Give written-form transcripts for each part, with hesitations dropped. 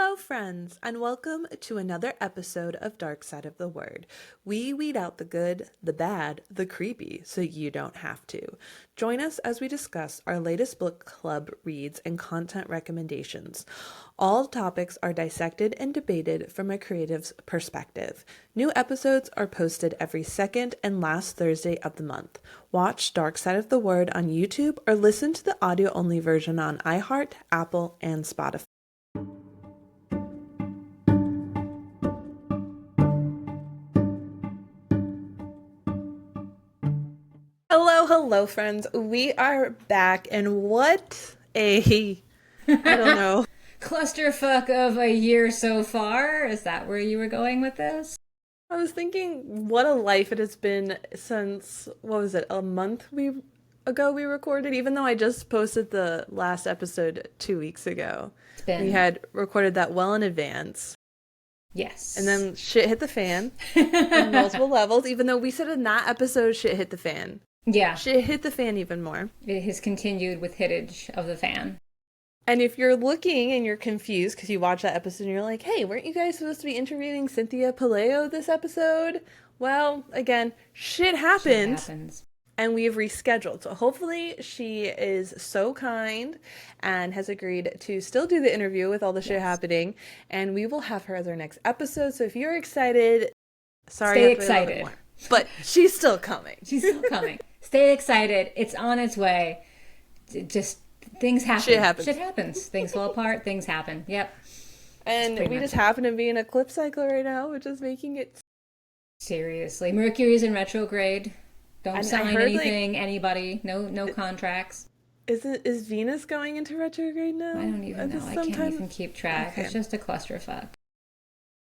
Hello, friends, and welcome to another episode of Dark Side of the Word. We weed out the good, the bad, the creepy, so you don't have to. Join us as we discuss our latest book club reads and content recommendations. All topics are dissected and debated from a creative's perspective. New episodes are posted every second and last Thursday of the month. Watch Dark Side of the Word on YouTube or listen to the audio-only version on iHeart, Apple, and Spotify. Hello, friends. We are back, and what I don't know. Clusterfuck of a year so far? Is that where you were going with this? I was thinking what a life it has been since, what was it, a month ago we recorded, even though I just posted the last episode 2 weeks ago. It's been... We had recorded that well in advance. Yes. And then shit hit the fan on multiple levels, even though we said in that episode shit hit the fan. Yeah. Shit hit the fan even more. It has continued with hittage of the fan. And if you're looking and you're confused because you watched that episode and you're like, hey, weren't you guys supposed to be interviewing Cynthia Paleo this episode? Well, again, shit happened. Shit happens. And we've rescheduled. So hopefully she is so kind and has agreed to still do the interview with all the shit happening. And we will have her as our next episode. So if you're excited, sorry. Stay excited. But she's still coming. She's still coming. Stay excited. It's on its way. Just things happen. Shit happens. Shit happens. Things fall apart. Things happen. Yep. And we just happen to be in a eclipse cycle right now, which is making it... Seriously. Mercury's in retrograde. Don't sign anything, anybody. No contracts. Is Venus going into retrograde now? I don't even know. I can't even keep track. Okay. It's just a clusterfuck.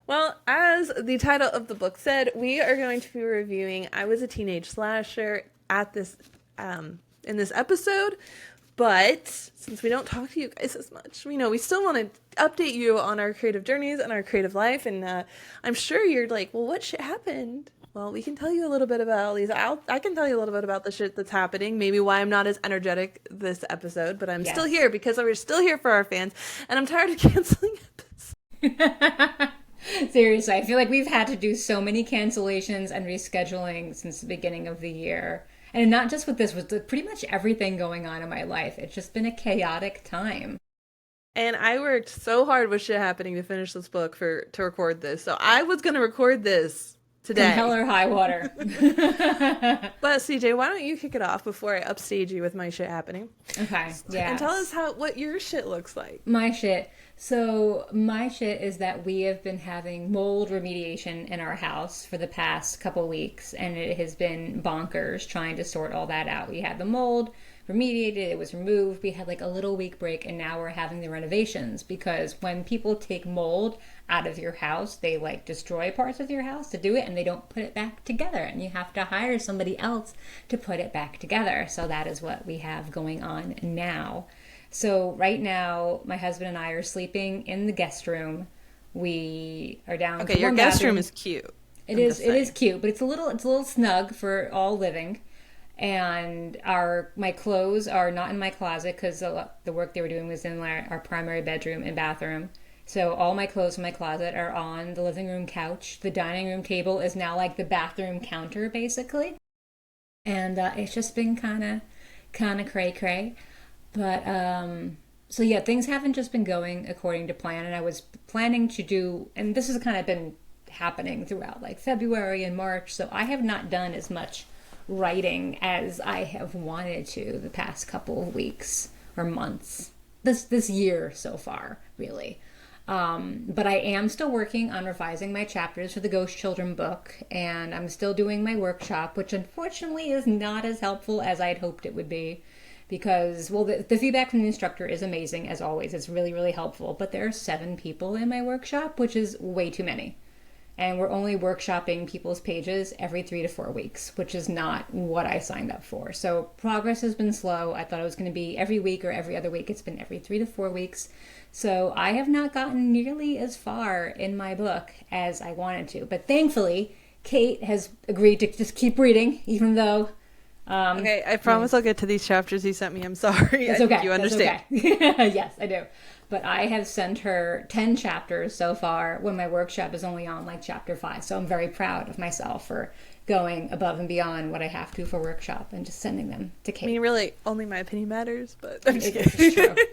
Well, as the title of the book said, we are going to be reviewing I Was a Teenage Slasher at this in this episode. But since we don't talk to you guys as much, we still want to update you on our creative journeys and our creative life. And I'm sure you're like, well, what shit happened? Well, we can tell you a little bit about these. I can tell you a little bit about the shit that's happening. Maybe why I'm not as energetic this episode, but I'm still here because we're still here for our fans. And I'm tired of canceling episodes. Seriously, I feel like we've had to do so many cancellations and rescheduling since the beginning of the year. And not just with this, with pretty much everything going on in my life. It's just been a chaotic time. And I worked so hard with shit happening to finish this book to record this. So I was going to record this today. From hell or high water. But CJ, why don't you kick it off before I upstage you with my shit happening? Okay, yeah. And tell us what your shit looks like. My shit. So my shit is that we have been having mold remediation in our house for the past couple weeks, and it has been bonkers trying to sort all that out. We had the mold remediated, it was removed, we had like a little week break, and now we're having the renovations because when people take mold out of your house, they like destroy parts of your house to do it and they don't put it back together, and you have to hire somebody else to put it back together. So that is what we have going on now. So right now, my husband and I are sleeping in the guest room. We are down. Okay, your guest room is cute. It is cute, but it's a little snug for all living. And my clothes are not in my closet because the work they were doing was in our primary bedroom and bathroom. So all my clothes from my closet are on the living room couch. The dining room table is now like the bathroom counter, basically. And it's just been kind of cray-cray. But, so yeah, things haven't just been going according to plan. And I was planning to do, and this has kind of been happening throughout like February and March. So I have not done as much writing as I have wanted to the past couple of weeks or months. This year so far, really. But I am still working on revising my chapters for the Ghost Children book. And I'm still doing my workshop, which unfortunately is not as helpful as I'd hoped it would be. Because, well, the feedback from the instructor is amazing, as always. It's really, really helpful. But there are 7 people in my workshop, which is way too many. And we're only workshopping people's pages every 3 to 4 weeks, which is not what I signed up for. So progress has been slow. I thought it was going to be every week or every other week. It's been every 3 to 4 weeks. So I have not gotten nearly as far in my book as I wanted to. But thankfully, Kait has agreed to just keep reading, even though Okay, I promise I'll get to these chapters you sent me. I'm sorry. It's okay. You understand. Okay. Yes, I do. But I have sent her 10 chapters so far when my workshop is only on like chapter 5. So I'm very proud of myself for going above and beyond what I have to for workshop and just sending them to Kate. I mean, really, only my opinion matters, but I'm just It's kidding. true.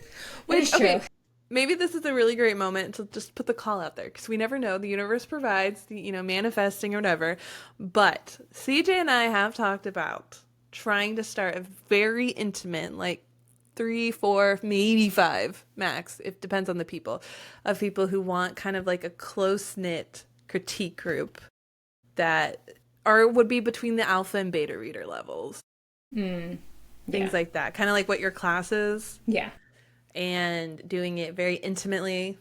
Which, It's true. okay, maybe this is a really great moment to just put the call out there because we never know. The universe provides, manifesting or whatever. But CJ and I have talked about trying to start a very intimate, like 3, 4, maybe 5 max. It depends on the people, of people who want kind of like a close knit critique group that would be between the alpha and beta reader levels. Things like that. Kind of like what your class is. Yeah. And doing it very intimately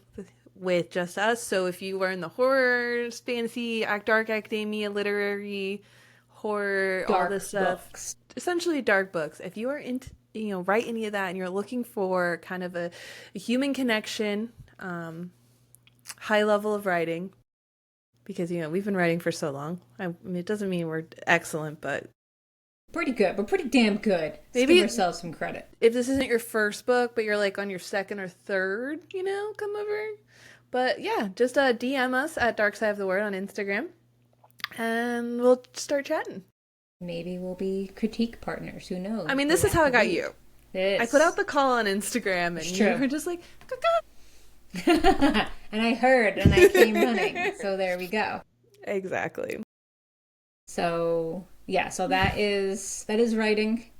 with just us. So if you were in the horror, fantasy, dark academia, literary, horror, Dark all this stuff, books. Essentially dark books. If you are into, write any of that and you're looking for kind of a human connection, high level of writing, because, we've been writing for so long. I mean, it doesn't mean we're excellent, but Pretty good. We're pretty damn good. Let's maybe give ourselves some credit. if this isn't your first book, but you're like on your second or third, come over. But yeah, just DM us at Dark Side of the Word on Instagram, and we'll start chatting. Maybe we'll be critique partners. Who knows? I mean, this is how I got you. It is. I put out the call on Instagram, and you were just like, "Caca." And I heard, and I came running. So there we go. Exactly. So yeah, so that is writing.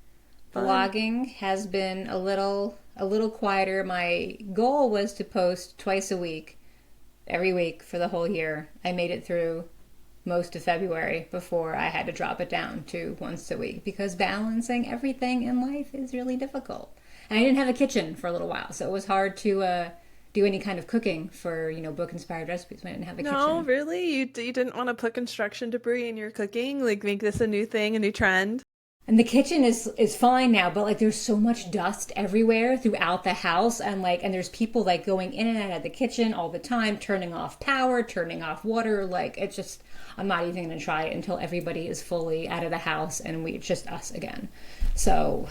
Fun. Vlogging has been a little quieter. My goal was to post twice a week, every week for the whole year. I made it through most of February before I had to drop it down to once a week because balancing everything in life is really difficult. And I didn't have a kitchen for a little while, so it was hard to do any kind of cooking for, book-inspired recipes when I didn't have a kitchen. No, really? You didn't want to put construction debris in your cooking? Like, make this a new thing, a new trend? And the kitchen is fine now, but like there's so much dust everywhere throughout the house, and there's people like going in and out of the kitchen all the time, turning off power, turning off water. Like it's just, I'm not even gonna try it until everybody is fully out of the house and it's just us again. So,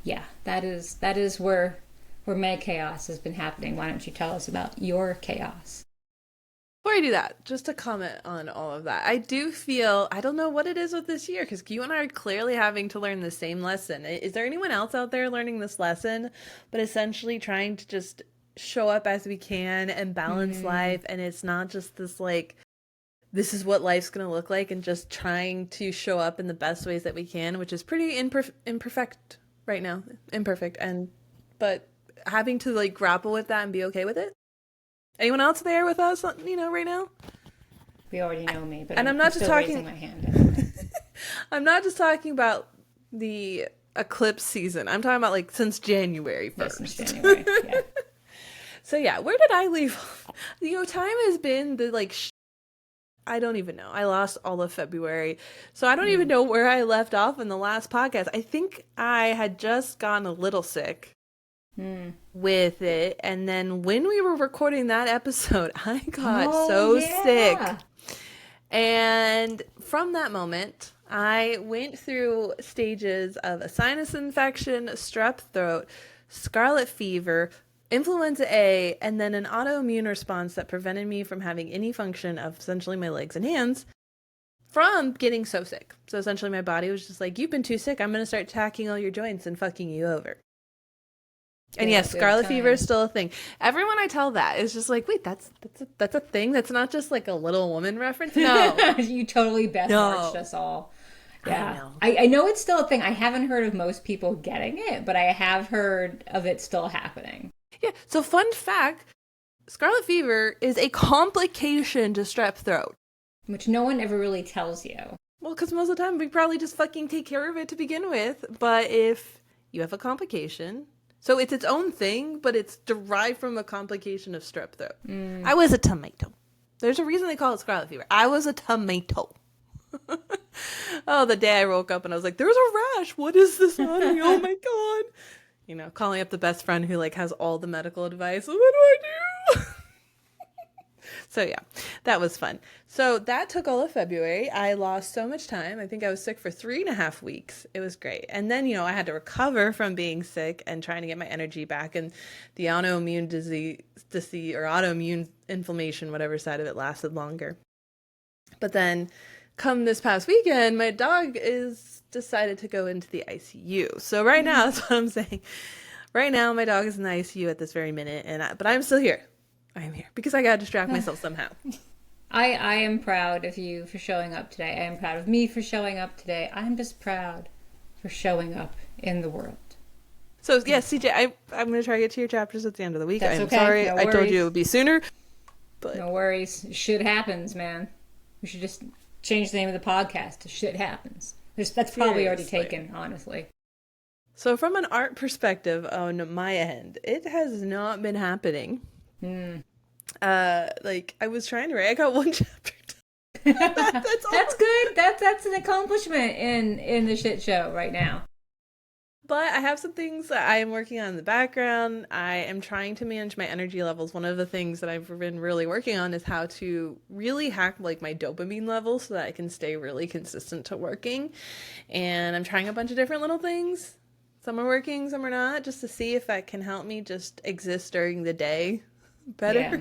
yeah, that is where my chaos has been happening. Why don't you tell us about your chaos? Before I do that, just to comment on all of that, I do feel, I don't know what it is with this year, because you and I are clearly having to learn the same lesson. Is there anyone else out there learning this lesson, but essentially trying to just show up as we can and balance life, and it's not just this, like, this is what life's going to look like, and just trying to show up in the best ways that we can, which is pretty imperfect right now. Imperfect. But having to, like, grapple with that and be okay with it. Anyone else there with us, right now? We already know me, but I'm not just still talking. raising my hand. I'm not just talking about the eclipse season. I'm talking about like since January 1st. Yes, since January. Yeah. So yeah, where did I leave off? Time has been the like. I don't even know. I lost all of February, so I don't even know where I left off in the last podcast. I think I had just gotten a little sick. With it, and then when we were recording that episode, I got sick, and from that moment I went through stages of a sinus infection, strep throat, scarlet fever, influenza A, and then an autoimmune response that prevented me from having any function of essentially my legs and hands from getting so sick. So essentially my body was just like, you've been too sick, I'm going to start attacking all your joints and fucking you over. And yes, scarlet fever is still a thing. Everyone I tell that is just like, wait, that's a thing? That's not just like a Little Woman reference? No. You totally besmirched us all. Yeah. I know it's still a thing. I haven't heard of most people getting it, but I have heard of it still happening. Yeah. So fun fact, scarlet fever is a complication to strep throat. Which no one ever really tells you. Well, because most of the time we probably just fucking take care of it to begin with. But if you have a complication... So it's its own thing, but it's derived from a complication of strep throat. I was a tomato. There's a reason they call it scarlet fever. I was a tomato. Oh, the day I woke up and I was like, there's a rash. What is this on me? Oh my God. Calling up the best friend who like has all the medical advice. What do I do? So yeah, that was fun. So that took all of February. I lost so much time. I think I was sick for 3.5 weeks. It was great. And then, I had to recover from being sick and trying to get my energy back. And the autoimmune disease or autoimmune inflammation, whatever side of it, lasted longer. But then come this past weekend, my dog is decided to go into the ICU. So right now, that's what I'm saying. Right now, my dog is in the ICU at this very minute, but I'm still here. I am here because I gotta distract myself somehow. I am proud of you for showing up today. I am proud of me for showing up today. I'm just proud for showing up in the world. So yeah, CJ, I'm gonna try to get to your chapters at the end of the week. That's I'm okay. sorry, No I told worries. you it would be sooner. But No worries. Shit happens, man. We should just change the name of the podcast to Shit Happens. That's probably already Seriously. taken, honestly. So from an art perspective on my end, it has not been happening. Like I was trying to write. I got one chapter done. That's all. That's good. That's an accomplishment in the shit show right now. But I have some things that I am working on in the background. I am trying to manage my energy levels. One of the things that I've been really working on is how to really hack like my dopamine levels so that I can stay really consistent to working. And I'm trying a bunch of different little things. Some are working, some are not, just to see if that can help me just exist during the day better. Yeah.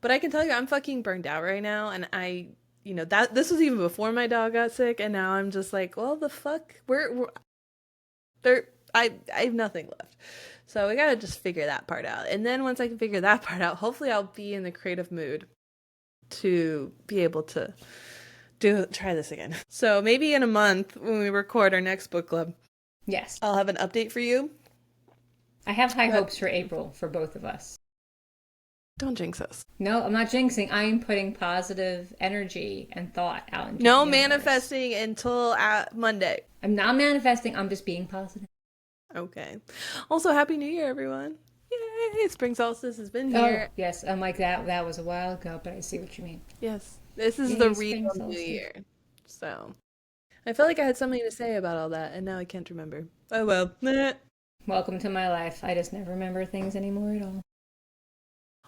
But I can tell you I'm fucking burned out right now, and that this was even before my dog got sick, and now I'm just like, well, the fuck, we're there. I have nothing left, so we gotta just figure that part out. And then once I can figure that part out, hopefully I'll be in the creative mood to be able to try this again. So maybe in a month when we record our next book club, Yes. I'll have an update for you. I have high hopes for April for both of us. Don't jinx us. No, I'm not jinxing. I am putting positive energy and thought out into No the universe. manifesting until Monday. I'm not manifesting. I'm just being positive. Okay. Also, Happy New Year, everyone. Yay! Spring solstice has been here. Oh, yes. I'm like that. That was a while ago, but I see what you mean. Yes. This is Yay, the spring real New solstice. Year. So, I felt like I had something to say about all that, and now I can't remember. Oh well. Welcome to my life. I just never remember things anymore at all.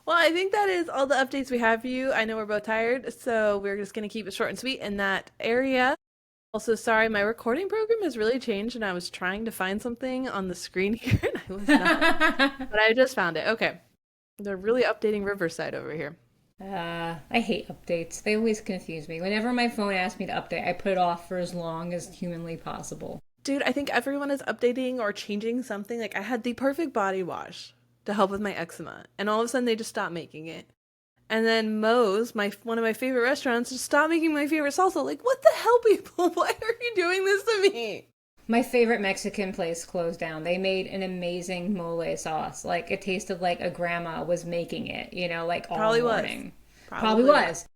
Well, I think that is all the updates we have for you. I know we're both tired, so we're just going to keep it short and sweet in that area. Also, sorry, my recording program has really changed, and I was trying to find something on the screen here, and I was not. But I just found it. Okay. They're really updating Riverside over here. I hate updates. They always confuse me. Whenever my phone asks me to update, I put it off for as long as humanly possible. Dude, I think everyone is updating or changing something. Like, I had the perfect body wash to help with my eczema, and all of a sudden they just stopped making it. And then Moe's, one of my favorite restaurants, just stopped making my favorite salsa. Like, what the hell, people? Why are you doing this to me? My favorite Mexican place closed down. They made an amazing mole sauce. Like, it tasted like a grandma was making it, like all Probably morning. was. Probably was.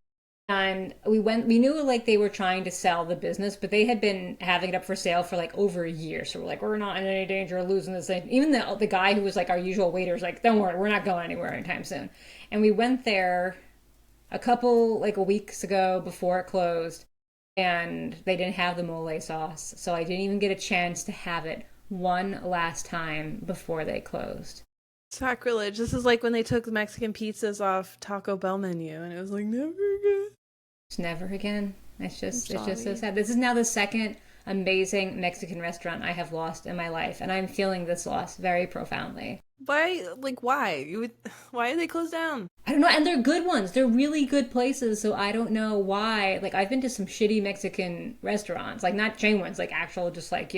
And we knew like they were trying to sell the business, but they had been having it up for sale for like over a year. So we're like, we're not in any danger of losing this thing. Even the guy who was like our usual waiter was like, don't worry, we're not going anywhere anytime soon. And we went there a weeks ago before it closed, and they didn't have the mole sauce. So I didn't even get a chance to have it one last time before they closed. Sacrilege. This is like when they took the Mexican pizzas off Taco Bell menu, and it was like, never again. It's never again. It's just so sorry. sad. This is now the second amazing Mexican restaurant I have lost in my life, and I'm feeling this loss very profoundly. Why? Like, why? Why are they closed down? I don't know, and they're good ones. They're really good places, so I don't know why. Like, I've been to some shitty Mexican restaurants, like not chain ones, like actual just like,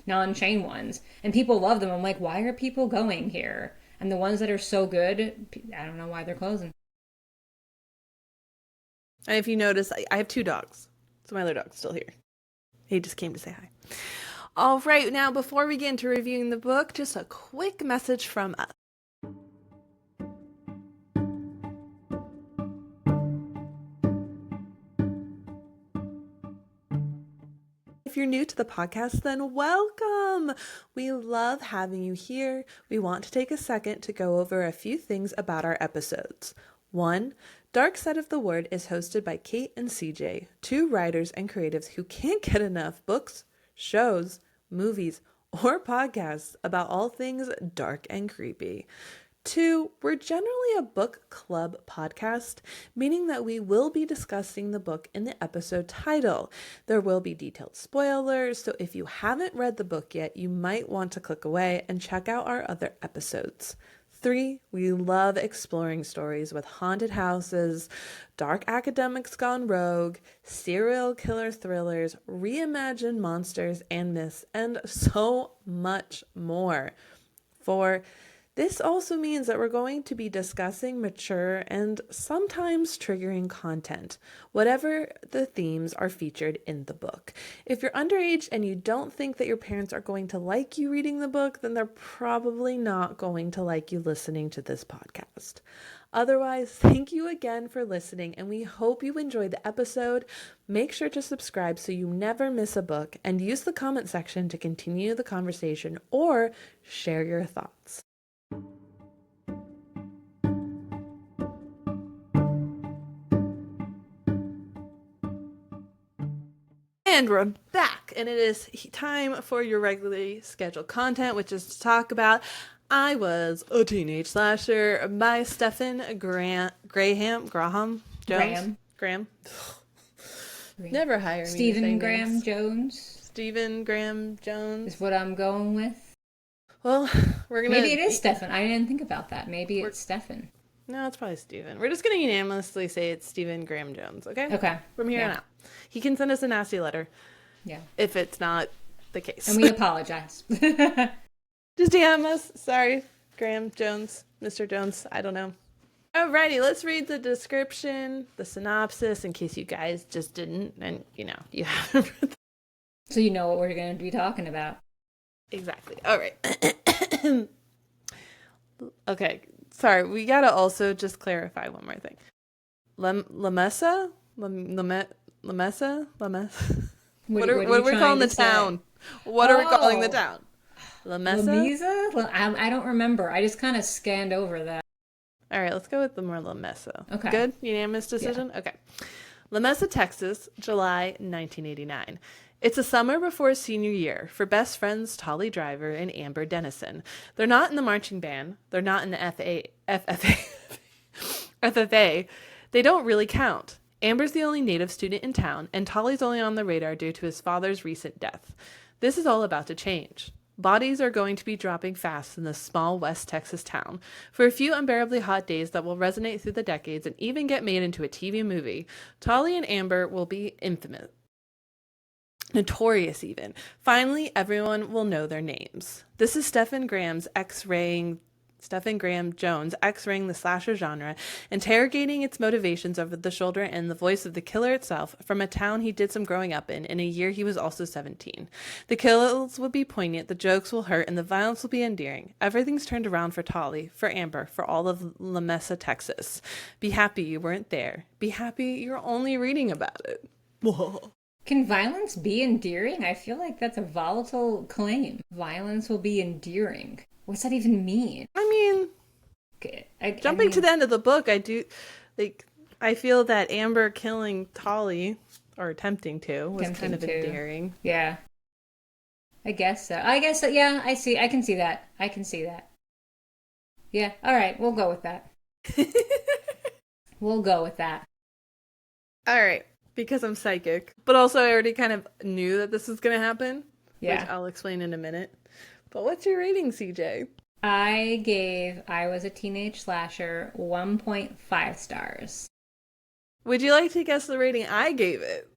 non-chain ones, and people love them. I'm like, why are people going here? And the ones that are so good, I don't know why they're closing. And if you notice, I have 2 dogs. So my other dog's still here. He just came to say hi. All right, now before we get into reviewing the book, just a quick message from us. If you're new to the podcast, then welcome! We love having you here. We want to take a second to go over a few things about our episodes. 1. Dark Side of the Word is hosted by Kait and CJ, 2 writers and creatives who can't get enough books, shows, movies, or podcasts about all things dark and creepy. 2, we're generally a book club podcast, meaning that we will be discussing the book in the episode title. There will be detailed spoilers, so if you haven't read the book yet, you might want to click away and check out our other episodes. 3, we love exploring stories with haunted houses, dark academics gone rogue, serial killer thrillers, reimagined monsters and myths, and so much more. 4, this also means that we're going to be discussing mature and sometimes triggering content, whatever the themes are featured in the book. If you're underage and you don't think that your parents are going to like you reading the book, then they're probably not going to like you listening to this podcast. Otherwise, thank you again for listening, and we hope you enjoyed the episode. Make sure to subscribe so you never miss a book, and use the comment section to continue the conversation or share your thoughts. And we're back, and it is time for your regularly scheduled content, which is to talk about I Was a Teenage Slasher by Stephen Graham Jones. Graham. Never hire me. Stephen Graham Jones. Stephen Graham Jones is what I'm going with. Well, we're gonna. Maybe it is Stephen. I didn't think about that. Maybe it's Stephen. No, it's probably Stephen. We're just gonna unanimously say it's Stephen Graham Jones. Okay. Okay. From here on out, he can send us a nasty letter. Yeah. If it's not the case, and we apologize. Just DM us. Sorry, Graham Jones, Mr. Jones. I don't know. Alrighty, let's read the description, the synopsis, in case you guys just didn't, and you haven't read. So you know what we're going to be talking about. Exactly. All right. Okay. Sorry, we gotta also just clarify one more thing. Lamesa. What are we calling the town? What are we calling the town? Lamesa? I don't remember. I just kind of scanned over that. All right, let's go with the more La Mesa. Okay. Good? Unanimous decision? Yeah. Okay. La Mesa, Texas, July 1989. It's a summer before senior year for best friends Tolly Driver and Amber Dennison. They're not in the marching band. They're not in the FFA. They don't really count. Amber's the only native student in town, and Tolly's only on the radar due to his father's recent death. This is all about to change. Bodies are going to be dropping fast in this small West Texas town. For a few unbearably hot days that will resonate through the decades and even get made into a TV movie, Tolly and Amber will be infamous. Notorious even. Finally, everyone will know their names. This is Stephen Graham Jones X-raying the slasher genre, interrogating its motivations over the shoulder and the voice of the killer itself from a town he did some growing up in a year he was also 17. The kills will be poignant, the jokes will hurt, and the violence will be endearing. Everything's turned around for Tolly, for Amber, for all of La Mesa, Texas. Be happy you weren't there. Be happy you're only reading about it. Whoa. Can violence be endearing? I feel like that's a volatile claim. Violence will be endearing. What's that even mean? I mean, jumping to the end of the book, I feel that Amber killing Tolly, or attempting to, was kind of endearing. Yeah. I guess so. Yeah, I can see that. Yeah, alright, we'll go with that. Alright, because I'm psychic. But also I already kind of knew that this was going to happen. Yeah. Which I'll explain in a minute. But what's your rating, CJ? I Was a Teenage Slasher 1.5 stars. Would you like to guess the rating I gave it?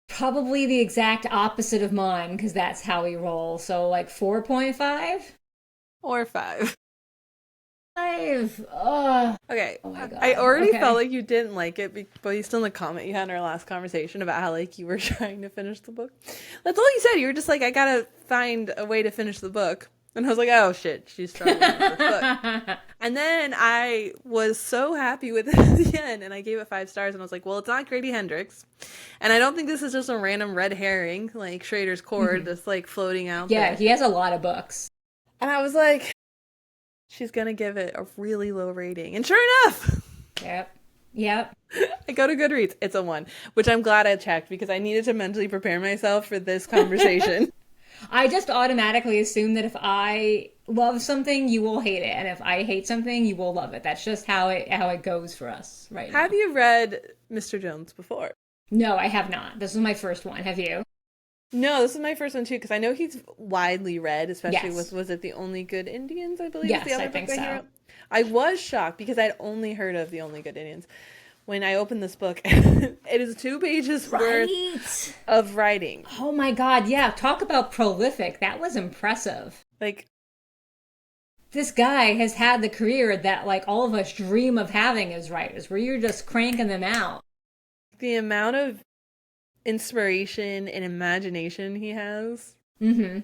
Probably the exact opposite of mine, because that's how we roll. So, 4.5? Or 5. 5. Okay. Oh my God. I already felt like you didn't like it, based on the comment you had in our last conversation about how you were trying to finish the book. That's all you said. You were just like, I gotta find a way to finish the book. And I was like, oh shit, she's struggling with this book. And then I was so happy with it at the end, and I gave it 5 stars, and I was like, well, it's not Grady Hendrix. And I don't think this is just a random red herring, like Schrader's Chord, just floating out there. Yeah, he has a lot of books. And I was like, she's gonna give it a really low rating. And sure enough. Yep. I go to Goodreads. It's a 1, which I'm glad I checked because I needed to mentally prepare myself for this conversation. I just automatically assume that if I love something, you will hate it, and if I hate something, you will love it. That's just how it goes for us right Have now. you read Mr. Jones before? No, I have not. This was my first one. Have you? No, this is my first one too, because I know he's widely read, especially with, Yes. was it The Only Good Indians, I believe is the Yes, I other book think that he so. wrote. I was shocked because I'd only heard of The Only Good Indians. When I opened this book, it is 2 pages worth Right. of writing. Oh my God, yeah. Talk about prolific. That was impressive. Like, This guy has had the career that like all of us dream of having as writers, where you're just cranking them out. the amount of inspiration and imagination he has. Mm-hmm.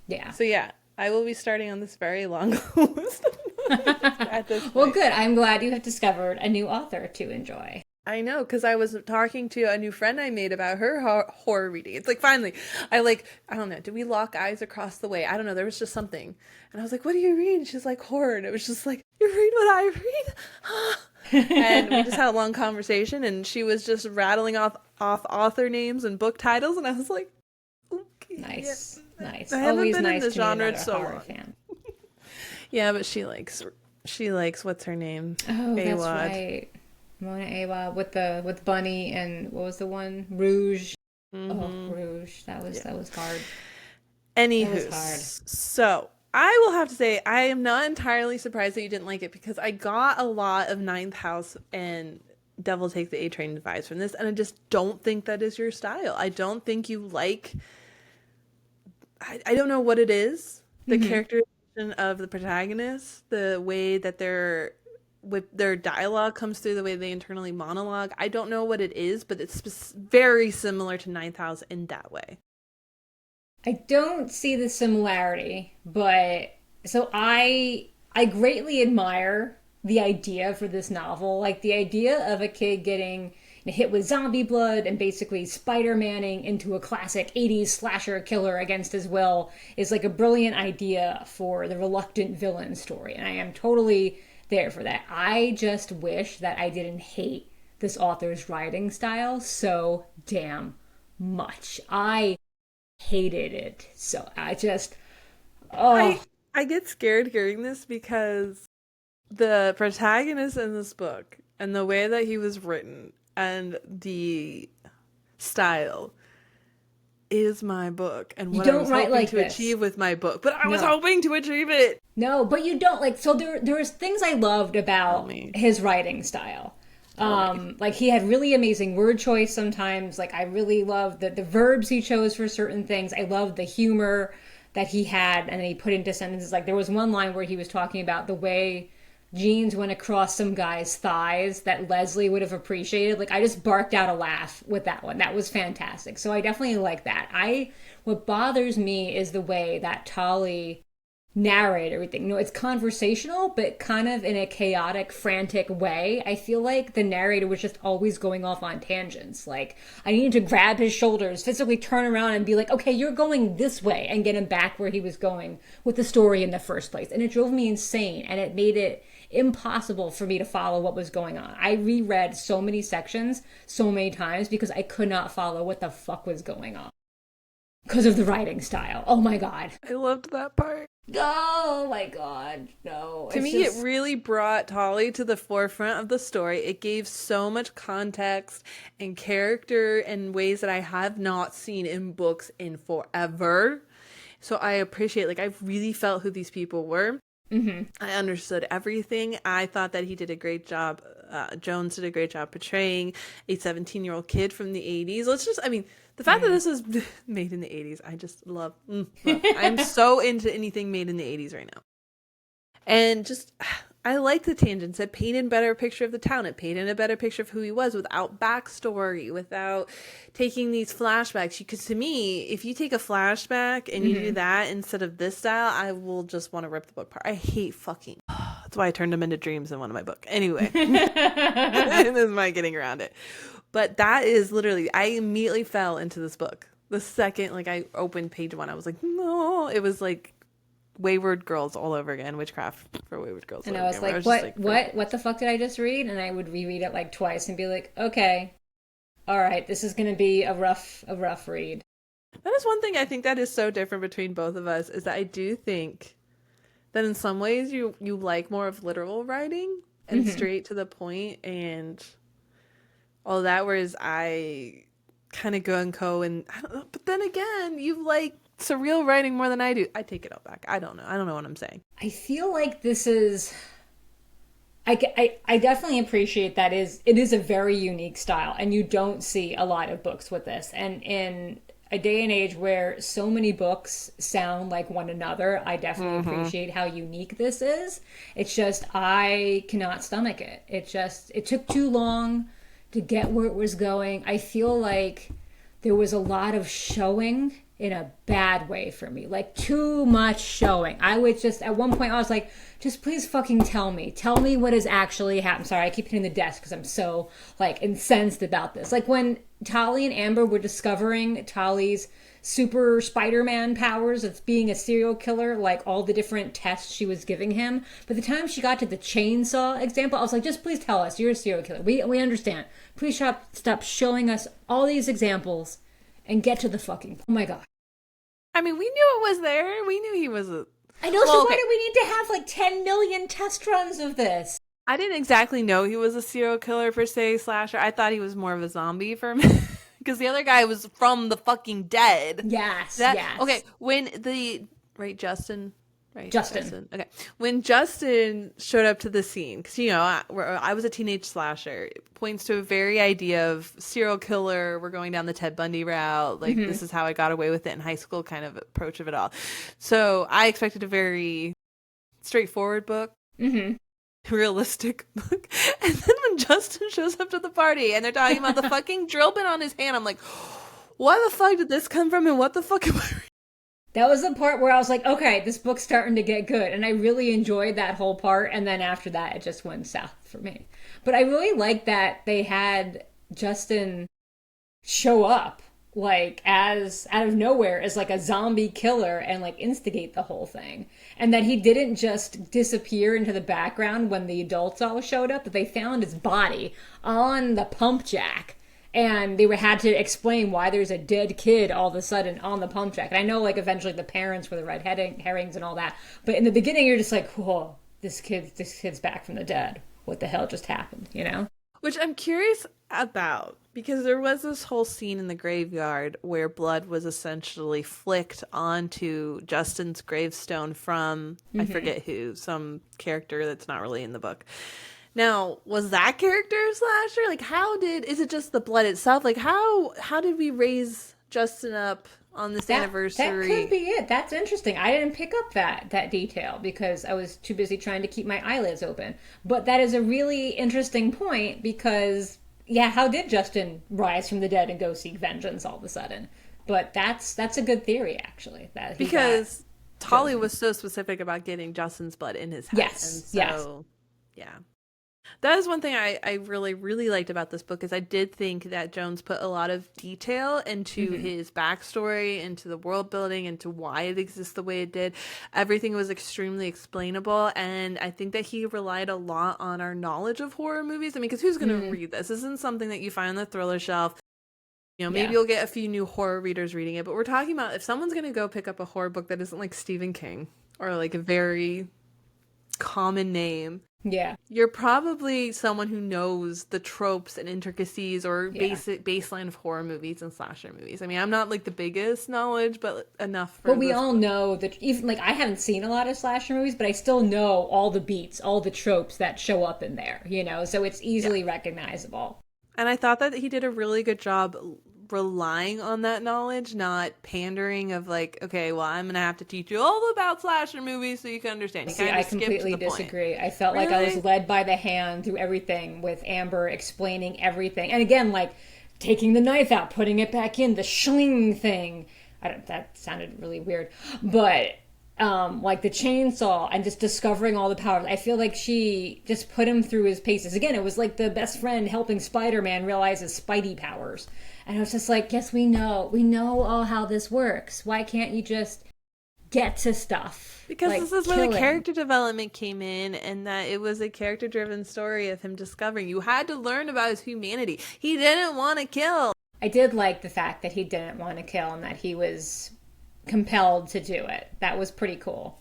Yeah. So yeah, I will be starting on this very long list at this Well, point. good. I'm glad you have discovered a new author to enjoy. I know, because I was talking to a new friend I made about her horror reading. It's like, finally, I don't know, did we lock eyes across the way? I don't know, there was just something. And I was like, what do you read? And she's like, horror. And it was just like, you read what I read? And we just had a long conversation, and she was just rattling off author names and book titles, and I was like, okay. Nice, Yeah. nice. I haven't Always been in nice the to meet genre another so horror long. fan. Yeah, but she likes what's her name? Oh, that's Awad. right. Mona Awa with Bunny and what was the one? Rouge. Oh, Mm-hmm. Rouge. That was hard. That was Anywho, hard. so I will have to say I am not entirely surprised that you didn't like it, because I got a lot of Ninth House and Devil Take the A Train vibes from this, and I just don't think that is your style. I don't think you like. I don't know what it is. The Mm-hmm. characterization of the protagonists, the way that with their dialogue comes through, the way they internally monologue. I don't know what it is, but it's very similar to Ninth House in that way. I don't see the similarity, but so I greatly admire the idea for this novel. Like the idea of a kid getting hit with zombie blood and basically Spider-Manning into a classic 80s slasher killer against his will is like a brilliant idea for the reluctant villain story. And I am totally there for that. I just wish that I didn't hate this author's writing style so damn much. I hated it. So I just, oh, I get scared hearing this, because the protagonist in this book and the way that he was written and the style is my book and you what I don't was write hoping like to this. achieve with my book. But I was No. hoping to achieve it. No, but you don't like. So there was things I loved Tell about me. his writing style. Tell me. Like he had really amazing word choice sometimes. Like I really loved the verbs he chose for certain things. I loved the humor that he had, and then he put into sentences. Like there was one line where he was talking about the way jeans went across some guy's thighs that Leslie would have appreciated. Like I just barked out a laugh with that one. That was fantastic. So I definitely like that. I What bothers me is the way that Tolly narrate everything. No, it's conversational, but kind of in a chaotic, frantic way. I feel like the narrator was just always going off on tangents. Like, I needed to grab his shoulders, physically turn around and be like, okay, you're going this way, and get him back where he was going with the story in the first place. And it drove me insane, and it made it impossible for me to follow what was going on. I reread so many sections so many times because I could not follow what the fuck was going on because of the writing style. Oh my god. I loved that part. Oh my god, no. To me, it really brought Tolly to the forefront of the story. It gave so much context and character in ways that I have not seen in books in forever. So I appreciate, like, I really felt who these people were. Mm-hmm. I understood everything. I thought that he did a great job. Jones did a great job portraying a 17-year-old kid from the 80s. The fact that this was made in the 80s, I just love. I'm so into anything made in the 80s right now. And just, I like the tangents. It painted a better picture of the town. It painted a better picture of who he was without backstory, without taking these flashbacks. Because to me, if you take a flashback and you do that instead of this style, I will just want to rip the book apart. I hate fucking. That's why I turned them into dreams in one of my books. Anyway, this is my getting around it. But that is literally, I immediately fell into this book. The second, like, I opened page 1, I was like, no. It was like Wayward Girls all over again, witchcraft for Wayward Girls. And I was like, what the fuck did I just read? And I would reread it like twice and be like, okay, all right, this is going to be a rough read. That is one thing I think that is so different between both of us, is that I do think that in some ways you like more of literal writing and Hmm. straight to the point and all that, whereas I kind of go and co and I don't know, but then again, you like surreal writing more than I do. I take it all back. I don't know. I don't know what I'm saying. I feel like this is. I definitely appreciate that it is a very unique style, and you don't see a lot of books with this. And in a day and age where so many books sound like one another, I definitely Mm-hmm. appreciate how unique this is. It's just I cannot stomach it. It took too long to get where it was going. I feel like there was a lot of showing in a bad way for me, like too much showing. I would just, at one point I was like, just please fucking tell me what has actually happened. Sorry, I keep hitting the desk because I'm so like incensed about this. Like when Tali and Amber were discovering Tali's super Spider-Man powers of being a serial killer, like all the different tests she was giving him. By the time she got to the chainsaw example, I was like, just please tell us you're a serial killer. We understand. Please stop showing us all these examples and get to the fucking. Oh my god. I mean, we knew it was there. We knew he was a. I know, Well, so why okay. do we need to have like 10 million test runs of this? I didn't exactly know he was a serial killer per se, slasher. I thought he was more of a zombie for me. Because the other guy was from the fucking dead. Yes, That okay, yes. when the right Justin, right Justin. Justin. Okay, when Justin showed up to the scene, because I was a teenage slasher, it points to a very idea of serial killer. We're going down the Ted Bundy route. Like Mm-hmm. this is how I got away with it in high school, kind of approach of it all. So I expected a very straightforward book, Mm-hmm. realistic book. And then when Justin shows up to the party and they're talking about the fucking drill bit on his hand, I'm like, why the fuck did this come from and what the fuck am I reading? That was the part where I was like, okay, this book's starting to get good. And I really enjoyed that whole part. And then after that, it just went south for me. But I really like that they had Justin show up like as out of nowhere as like a zombie killer and like instigate the whole thing, and that he didn't just disappear into the background when the adults all showed up, that they found his body on the pump jack, and they had to explain why there's a dead kid all of a sudden on the pump jack. And I know like eventually the parents were the red herrings and all that, but in the beginning you're just like, whoa, this kid's back from the dead. What the hell just happened, you know? Which I'm curious about because there was this whole scene in the graveyard where blood was essentially flicked onto Justin's gravestone from, I Mm-hmm. forget who, some character that's not really in the book. Now, was that character a slasher? Like, is it just the blood itself? Like, how did we raise Justin up on this That could anniversary? be it. That's interesting. I didn't pick up that detail because I was too busy trying to keep my eyelids open. But that is a really interesting point because yeah, how did Justin rise from the dead and go seek vengeance all of a sudden? But that's a good theory actually that he got Because Tolly chosen. was so specific about getting Justin's blood in his head. And Yes, yes. so, yeah. That is one thing I really, really liked about this book is I did think that Jones put a lot of detail into Hmm. his backstory, into the world building, into why it exists the way it did. Everything was extremely explainable, and I think that he relied a lot on our knowledge of horror movies. I mean, because who's going to Mm, read this? This isn't something that you find on the thriller shelf. You know, maybe yeah. you'll get a few new horror readers reading it, but we're talking about if someone's going to go pick up a horror book that isn't like Stephen King or like a very common name, Yeah. you're probably someone who knows the tropes and intricacies or Yeah. basic baseline of horror movies and slasher movies. I mean, I'm not like the biggest knowledge, but enough for But we this all book. know that even like I haven't seen a lot of slasher movies, but I still know all the beats, all the tropes that show up in there, you know, so it's Yeah. easily recognizable. And I thought that he did a really good job relying on that knowledge, not pandering of like, okay, well, I'm gonna have to teach you all about slasher movies so you can understand. He See, kind I of skipped to completely the point. disagree. I felt like I was Really? led by the hand through everything with Amber explaining everything. And again, like taking the knife out, putting it back in, the shling thing. I don't, that sounded really weird. But like the chainsaw and just discovering all the powers. I feel like she just put him through his paces. Again, it was like the best friend helping Spider-Man realize his Spidey powers. And I was just like, yes, we know all how this works. Why can't you just get to stuff? Because Like this is where the killing. character development came in, and that it was a character driven story of him discovering. You had to learn about his humanity. He didn't want to kill. I did like the fact that he didn't want to kill and that he was compelled to do it. That was pretty cool.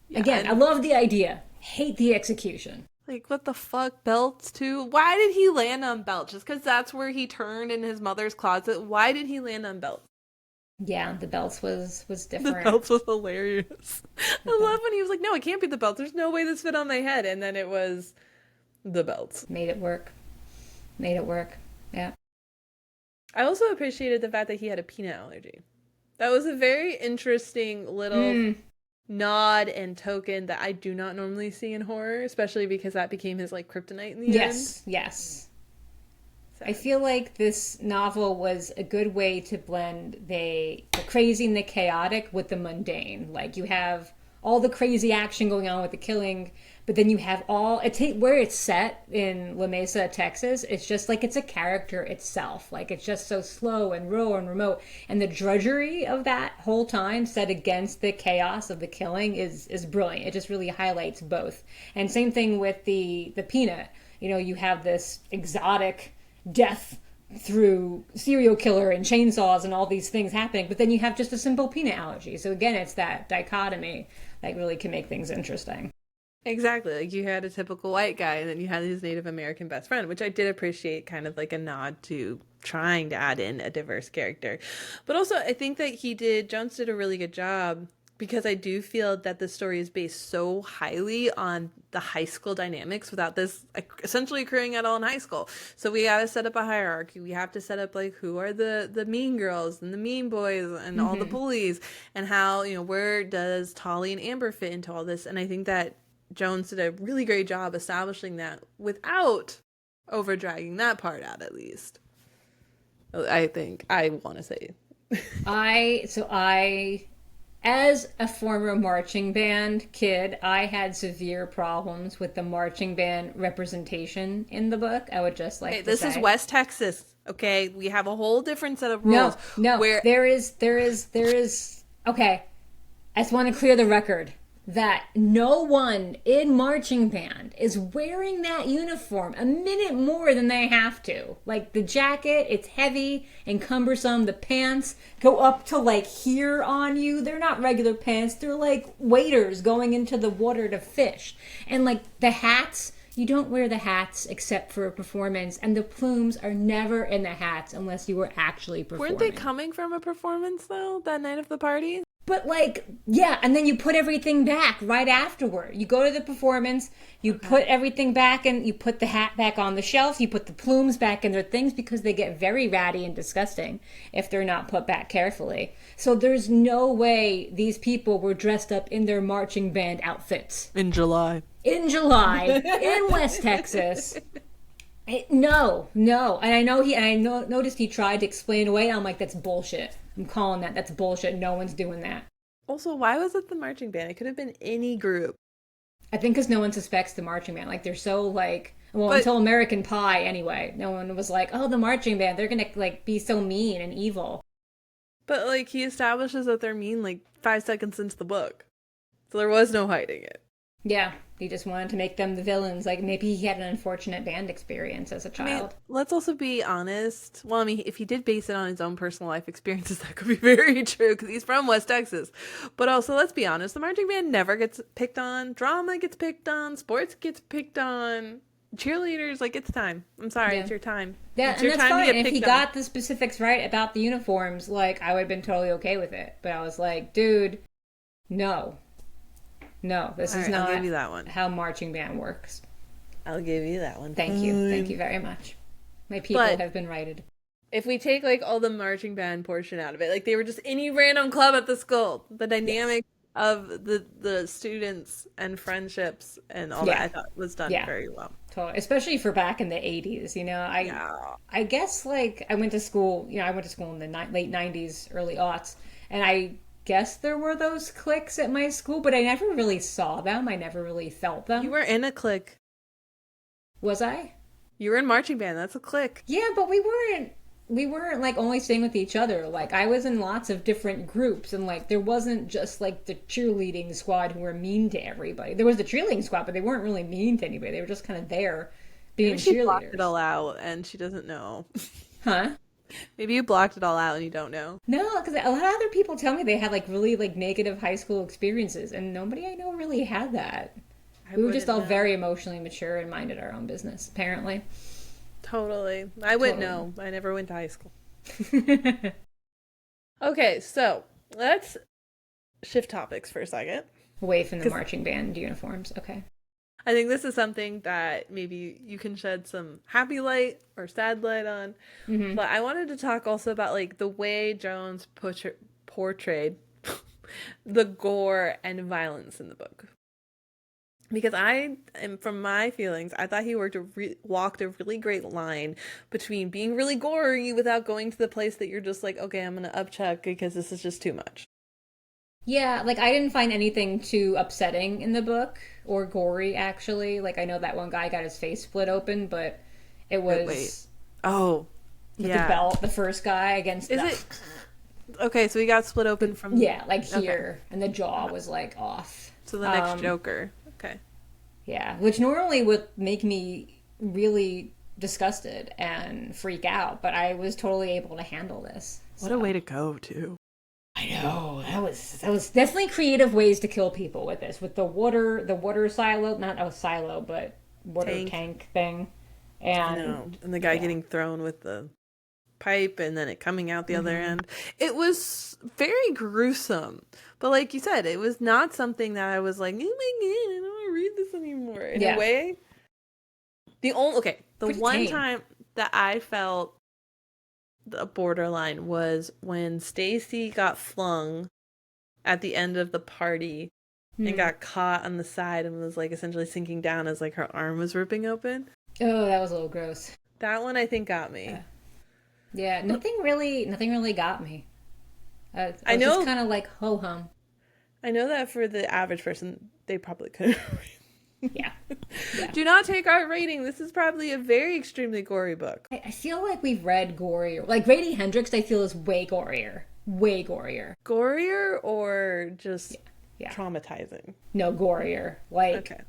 Yeah, Again, I and love the idea. Hate the execution. like, what the fuck, belts too? Why did he land on belts? Just because that's where he turned in his mother's closet? Why did he land on belts? Yeah, the belts was The different. belts was hilarious. The I love belt when he was like, "No, it can't be the belts. There's no way this fit on my head," and then it was the belts. made it work. Made it work. Yeah. I also appreciated the fact that he had a peanut allergy. That was a very interesting little Mm, nod and token that I do not normally see in horror, especially because that became his like kryptonite in the end. yes, yes. I So, feel like this novel was a good way to blend the crazy and the chaotic with the mundane. Like you have all the crazy action going on with the killing, but then you have all where it's set in La Mesa, Texas. It's just like it's a character itself. Like it's just so slow and raw and remote, and the drudgery of that whole time set against the chaos of the killing is brilliant. It just really highlights both. And same thing with the peanut. You know, you have this exotic death through serial killer and chainsaws and all these things happening, but then you have just a simple peanut allergy. So again, it's that dichotomy that really can make things interesting. exactly. Like you had a typical white guy, and then you had his Native American best friend, which I did appreciate, kind of like a nod to trying to add in a diverse character. But also, I think that Jones did a really good job because I do feel that the story is based so highly on the high school dynamics without this essentially occurring at all in high school. So we got to set up a hierarchy. We have to set up like who are the mean girls and the mean boys and all the bullies, and how, where does Tolly and Amber fit into all this. And I think that Jones did a really great job establishing that without over dragging that part out, at least. I think I want to say. I as a former marching band kid, I had severe problems with the marching band representation in the book. I would just like Okay, to this is say. West Texas. Okay, we have a whole different set of No, rules no, where there is okay. I just want to clear the record that no one in marching band is wearing that uniform a minute more than they have to. Like the jacket, it's heavy and cumbersome. The pants go up to like here on you. They're not regular pants. They're like waders going into the water to fish. And like the hats, you don't wear the hats except for a performance, and the plumes are never in the hats unless you were actually weren't they performing. coming from a performance though that night of the party? But like, yeah, and then you put everything back right afterward. You go to the performance, you put everything back, and you put the hat back on the shelf, you put the plumes back in their things because they get very ratty and disgusting if they're not put back carefully. So there's no way these people were dressed up in their marching band outfits In July. in July in West Texas. No, no, and noticed he tried to explain away. I'm like, that's bullshit. I'm calling that. That's bullshit. No one's doing that. Also, why was it the marching band? It could have been any group. I think because no one suspects the marching band. Like they're so like, well, But until American Pie anyway. No one was like, oh, the marching band. They're gonna like be so mean and evil. like he establishes that they're mean like 5 seconds into the book. So there was no hiding it. Yeah, he just wanted to make them the villains. Like maybe he had an unfortunate band experience as a I mean, child. let's also be honest. Well, I mean, if he did base it on his own personal life experiences, that could be very true because he's from West Texas. But also, let's be honest, the marching band never gets picked on. Drama gets picked on. Sports gets picked on. Cheerleaders, like, it's time. I'm sorry, Yeah. it's your time. Yeah, It's and your that's time to fine. get If he picked on. got the specifics right about the uniforms, like I would have been totally okay with it. But I was like, dude, no. No, this All is right, I'll not give you that one. how marching band works. I'll give you that one. Thank you. Thank you very much. My people But have been righted. if we take like all the marching band portion out of it, like they were just any random club at the school, the dynamic of the students and friendships and all that Yeah. I thought was done Yeah. very well. Totally. Especially for back in the 80s, you know. Yeah. I guess like I went to school, I went to school in the late 90s, early aughts, and I guess there were those cliques at my school, but I never really saw them. I never really felt them. You were in a clique. Was I? You were in marching band. That's a clique. Yeah, but we weren't like only staying with each other. Like I was in lots of different groups, and like there wasn't just like the cheerleading squad who were mean to everybody. There was the cheerleading squad, but they weren't really mean to anybody. They were just kind of there being Maybe she blocked it cheerleaders. all out and she doesn't know. Huh? Maybe you blocked it all out and you don't know. No, because a lot of other people tell me they had like really like negative high school experiences, and nobody I know really had that. I We were just wouldn't all know. very emotionally mature and minded our own business, apparently. Totally. I wouldn't Totally. know. I never went to high school. Okay, so let's shift topics for a second. Away from the Because marching band uniforms. Okay. I think this is something that maybe you can shed some happy light or sad light on. Hmm. But I wanted to talk also about like the way Jones portrayed the gore and violence in the book. Because I am, from my feelings, I thought he walked a really great line between being really gory without going to the place that you're just like, okay, I'm gonna upchuck because this is just too much. Yeah, like I didn't find anything too upsetting in the book or gory actually. Like I know that one guy got his face split open, but it Wait. was Oh, with the yeah. belt, the first guy against Is the it okay? So he got split open from. yeah, like Okay. here, and the jaw was like off. So the next Joker. Okay. Yeah, which normally would make me really disgusted and freak out, but I was totally able to handle this. What a way to go, too. I know that was definitely creative ways to kill people with this, with the water silo, not a silo, but water tank thing, I know. and And the guy yeah, getting thrown with the pipe and then it coming out the other end. It was very gruesome. But like you said, it was not something that I was like, oh my god, I don't want to read this anymore. In yeah, a way, the pretty one tame. time that I felt the borderline was when Stacy got flung at the end of the party and Hmm. got caught on the side and was like essentially sinking down as like her arm was ripping open. Oh, that was a little gross. That one I think got me. Yeah, yeah, nothing really got me. I I was just know kind of like ho hum. I know that for the average person, they probably couldn't. Yeah, yeah. Do not take our rating. This is probably a very extremely gory book. I feel like we've read gorier. Like Grady Hendrix, I feel is way gorier. Way gorier. Gorier or just Yeah. traumatizing? No, gorier. Like Okay.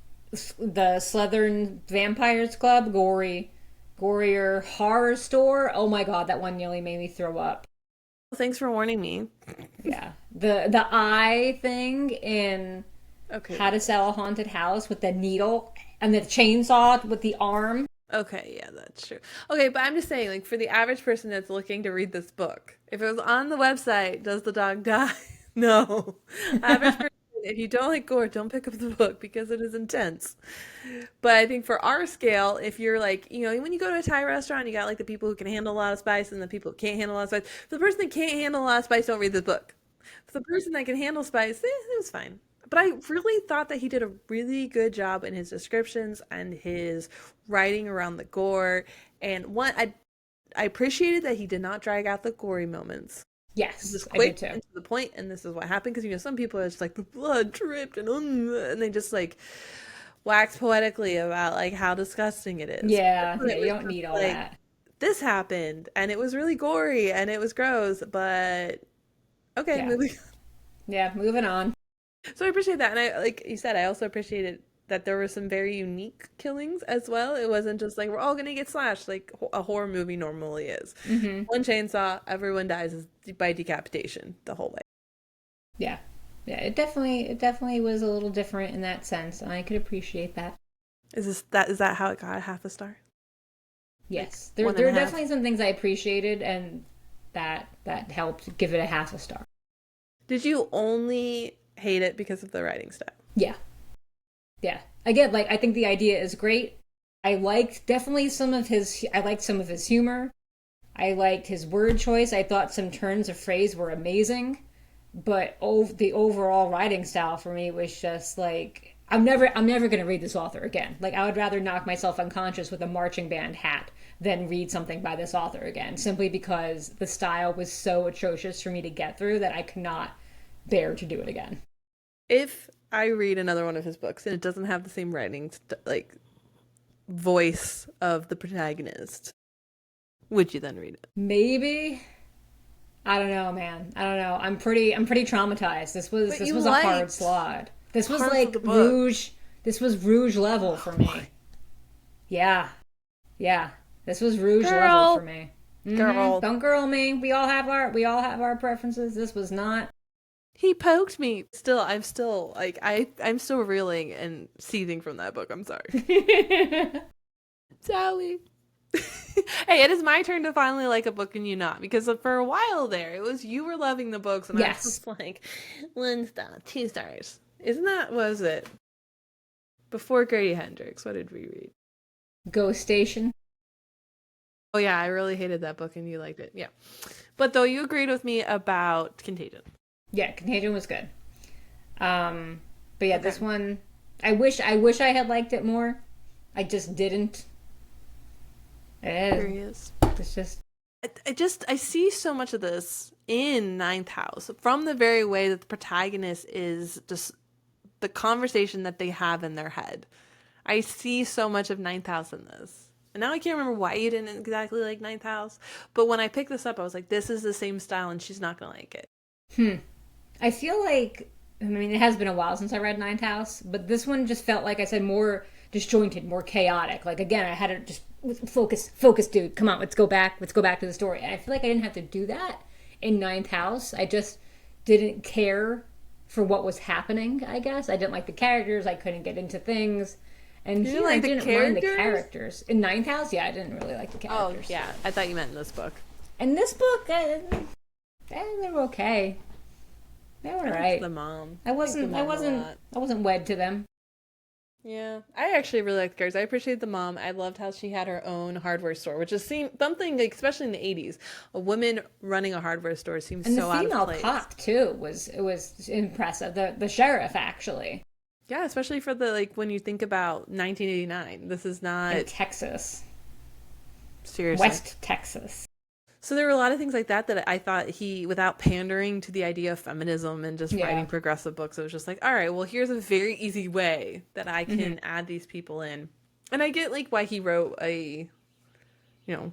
the Southern Vampires Club, gory. Gorier. Horror Store. Oh my god, that one nearly made me throw up. Well, thanks for warning me. Yeah. The eye thing in Okay. How to Sell a Haunted House with the needle and the chainsaw with the arm. Okay, yeah, that's true. Okay, but I'm just saying, like, for the average person that's looking to read this book, if it was on the website, does the dog die? No. Average person, if you don't like gore, don't pick up the book because it is intense. But I think for our scale, if you're like, when you go to a Thai restaurant, you got like the people who can handle a lot of spice and the people who can't handle a lot of spice. For the person that can't handle a lot of spice, don't read this book. For the person that can handle spice, it was fine. But I really thought that he did a really good job in his descriptions and his writing around the gore. And I appreciated that he did not drag out the gory moments. It was Yes, just I did quick too. and to the point, and this is what happened. Because some people are just like the blood dripped and they just like wax poetically about like how disgusting it is. Yeah, But yeah, it you was don't just need all like that. this happened, and it was really gory and it was gross. But okay, Yeah. moving. Yeah, moving on. So I appreciate that, and I like you said, I also appreciated that there were some very unique killings as well. It wasn't just like we're all gonna get slashed like a horror movie normally is. Hmm. One chainsaw, everyone dies by decapitation the whole way. Yeah. Yeah, it definitely was a little different in that sense, and I could appreciate that. Is that how it got a half a star? Like Yes. There one there and are a half? definitely some things I appreciated and that helped give it a half a star. Did you only hate it because of the writing style? Yeah. Yeah. Again, like I think the idea is great. I liked definitely I liked some of his humor. I liked his word choice. I thought some turns of phrase were amazing, but the overall writing style for me was just like I'm never going to read this author again. Like I would rather knock myself unconscious with a marching band hat than read something by this author again, simply because the style was so atrocious for me to get through that I could not bear to do it again. If I read another one of his books and it doesn't have the same like voice of the protagonist, would you then read it? Maybe. I don't know, man. I don't know. I'm pretty traumatized. This was But this you was a hard liked slog. This was parts of like the book. Rouge. This was Rouge level for me. Yeah. Yeah. This was Rouge level Girl, for me. Girl. Don't girl me. We all have our preferences. This was not. He poked me. Still, I'm still like I'm still reeling and seething from that book. I'm sorry. Sally. Hey, it is my turn to finally like a book and you not, because for a while there it was you were loving the books and I was Yes. just like 1 star, 2 stars. Isn't that was it? Before Grady Hendrix, what did we read? Ghost Station. Oh yeah, I really hated that book and you liked it. Yeah. But though you agreed with me about Contagion. Yeah, Contagion was good. But yeah, Okay. this one, I wish I had liked it more. I just didn't. Curious. It's just I see so much of this in Ninth House from the very way that the protagonist is just the conversation that they have in their head. I see so much of Ninth House in this. And now I can't remember why you didn't exactly like Ninth House, but when I picked this up, I was like, this is the same style and she's not going to like it. I feel like, I mean, it has been a while since I read Ninth House, but this one just felt, like I said, more disjointed, more chaotic. Like, again, I had to just focus, dude. Come on, let's go back to the story. And I feel like I didn't have to do that in Ninth House. I just didn't care for what was happening, I guess. I didn't like the characters. I couldn't get into things. And You here, like I the didn't mind the characters? characters. In Ninth House, yeah, I didn't really like the Oh, characters. yeah. I thought you meant in this book. And this book, they were okay. They were I liked alright. the mom. I liked wasn't the I mom a wasn't lot. I wasn't wed to them. Yeah, I actually really liked the characters. I appreciate the mom. I loved how she had her own hardware store, which is something, like, especially in the 80s. A woman running a hardware store seems And so the out of female place. cop too was impressive. The sheriff actually Yeah, especially for the, like, when you think about 1989. This is in not Texas, seriously. West Texas. So there were a lot of things like that that I thought he, without pandering to the idea of feminism and just Yeah. writing progressive books, it was just like, all right, well, here's a very easy way that I can add these people in. And I get, like, why he wrote a,